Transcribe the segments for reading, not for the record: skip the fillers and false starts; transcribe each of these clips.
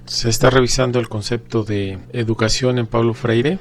Se está revisando el concepto de educación en Paulo Freire,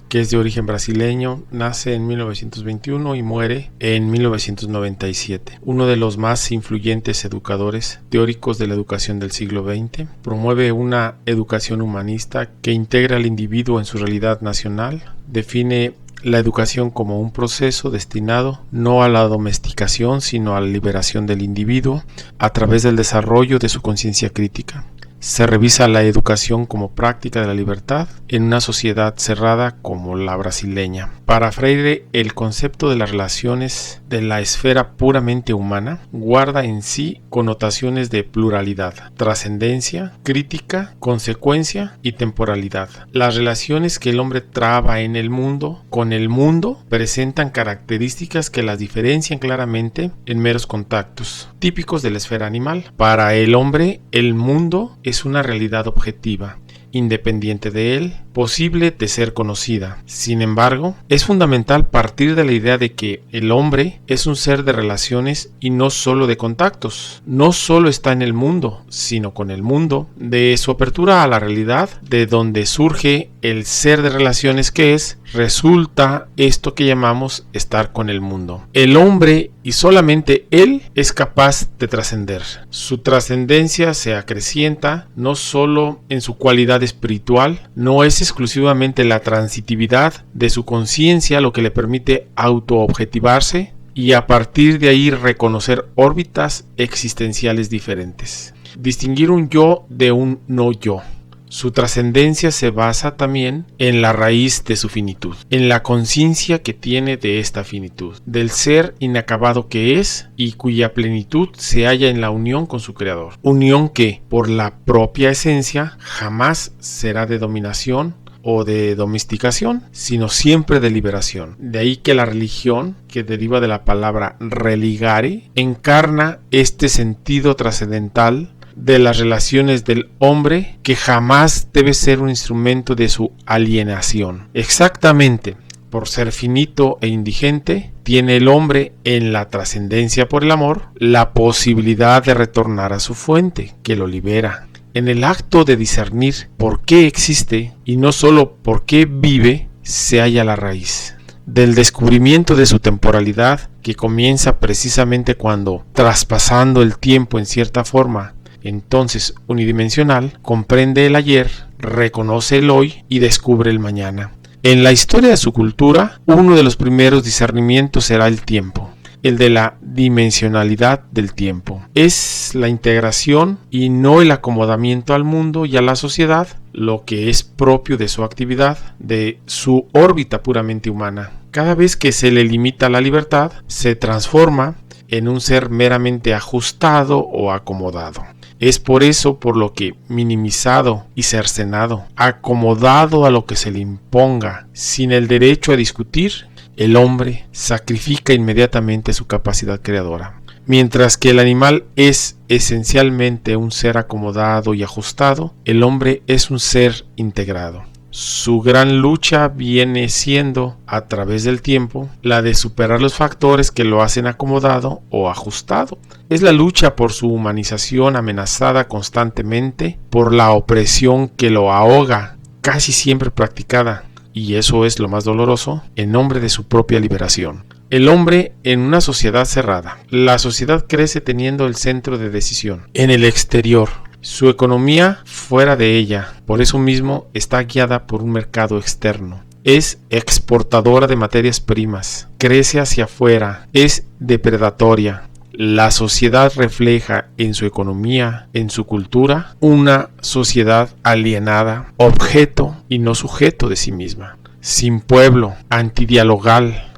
que es de origen brasileño, nace en 1921 y muere en 1997. Uno de los más influyentes educadores teóricos de la educación del siglo XX, promueve una educación humanista que integra al individuo en su realidad nacional, define la educación como un proceso destinado no a la domesticación, sino a la liberación del individuo a través del desarrollo de su conciencia crítica. Se revisa la educación como práctica de la libertad en una sociedad cerrada como la brasileña. Para Freire, el concepto de las relaciones de la esfera puramente humana guarda en sí connotaciones de pluralidad, trascendencia, crítica, consecuencia y temporalidad. Las relaciones que el hombre traba en el mundo con el mundo presentan características que las diferencian claramente en meros contactos, típicos de la esfera animal. Para el hombre, el mundo es una realidad objetiva, independiente de él, posible de ser conocida. Sin embargo, es fundamental partir de la idea de que el hombre es un ser de relaciones y no solo de contactos. No solo está en el mundo, sino con el mundo, de su apertura a la realidad, de donde surge el ser de relaciones que es, resulta esto que llamamos estar con el mundo. El hombre, y solamente él, es capaz de trascender. Su trascendencia se acrecienta no solo en su cualidad espiritual, no es exclusivamente la transitividad de su conciencia lo que le permite autoobjetivarse y a partir de ahí reconocer órbitas existenciales diferentes. Distinguir un yo de un no yo. Su trascendencia se basa también en la raíz de su finitud, en la conciencia que tiene de esta finitud, del ser inacabado que es y cuya plenitud se halla en la unión con su creador. Unión que, por la propia esencia, jamás será de dominación o de domesticación, sino siempre de liberación. De ahí que la religión, que deriva de la palabra religare, encarna este sentido trascendental de las relaciones del hombre que jamás debe ser un instrumento de su alienación. Exactamente, por ser finito e indigente, tiene el hombre en la trascendencia por el amor la posibilidad de retornar a su fuente, que lo libera. En el acto de discernir por qué existe y no solo por qué vive, se halla la raíz del descubrimiento de su temporalidad, que comienza precisamente cuando, traspasando el tiempo en cierta forma, entonces unidimensional, comprende el ayer, reconoce el hoy y descubre el mañana. En la historia de su cultura, uno de los primeros discernimientos será el tiempo, el de la dimensionalidad del tiempo. Es la integración y no el acomodamiento al mundo y a la sociedad, lo que es propio de su actividad, de su órbita puramente humana. Cada vez que se le limita la libertad, se transforma en un ser meramente ajustado o acomodado. Es por eso por lo que minimizado y cercenado, acomodado a lo que se le imponga, sin el derecho a discutir, el hombre sacrifica inmediatamente su capacidad creadora. Mientras que el animal es esencialmente un ser acomodado y ajustado, el hombre es un ser integrado. Su gran lucha viene siendo, a través del tiempo, la de superar los factores que lo hacen acomodado o ajustado. Es la lucha por su humanización amenazada constantemente por la opresión que lo ahoga, casi siempre practicada, y eso es lo más doloroso, en nombre de su propia liberación. El hombre en una sociedad cerrada. La sociedad crece teniendo el centro de decisión en el exterior. Su economía fuera de ella, por eso mismo está guiada por un mercado externo. Es exportadora de materias primas, crece hacia afuera, es depredatoria. La sociedad refleja en su economía, en su cultura, una sociedad alienada, objeto y no sujeto de sí misma, sin pueblo, antidialogal.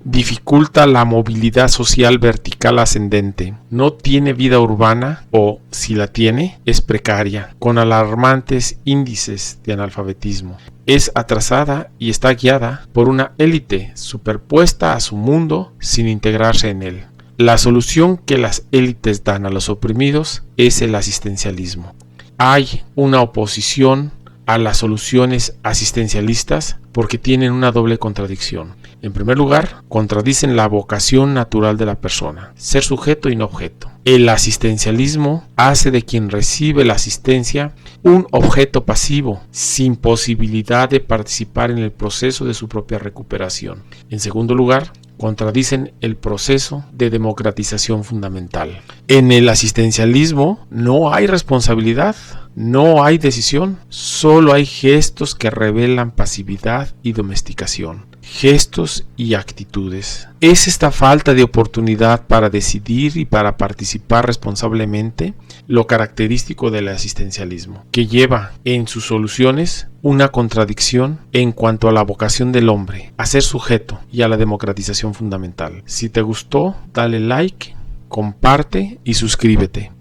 Dificulta la movilidad social vertical ascendente, no tiene vida urbana o, si la tiene, es precaria, con alarmantes índices de analfabetismo. Es atrasada y está guiada por una élite superpuesta a su mundo sin integrarse en él. La solución que las élites dan a los oprimidos es el asistencialismo. Hay una oposición a las soluciones asistencialistas porque tienen una doble contradicción. En primer lugar, contradicen la vocación natural de la persona, ser sujeto y no objeto. El asistencialismo hace de quien recibe la asistencia un objeto pasivo, sin posibilidad de participar en el proceso de su propia recuperación. En segundo lugar, contradicen el proceso de democratización fundamental. En el asistencialismo no hay responsabilidad, no hay decisión, solo hay gestos que revelan pasividad y domesticación. Gestos y actitudes. ¿Es esta falta de oportunidad para decidir y para participar responsablemente lo característico del asistencialismo, que lleva en sus soluciones una contradicción en cuanto a la vocación del hombre, a ser sujeto y a la democratización fundamental? Si te gustó, dale like, comparte y suscríbete.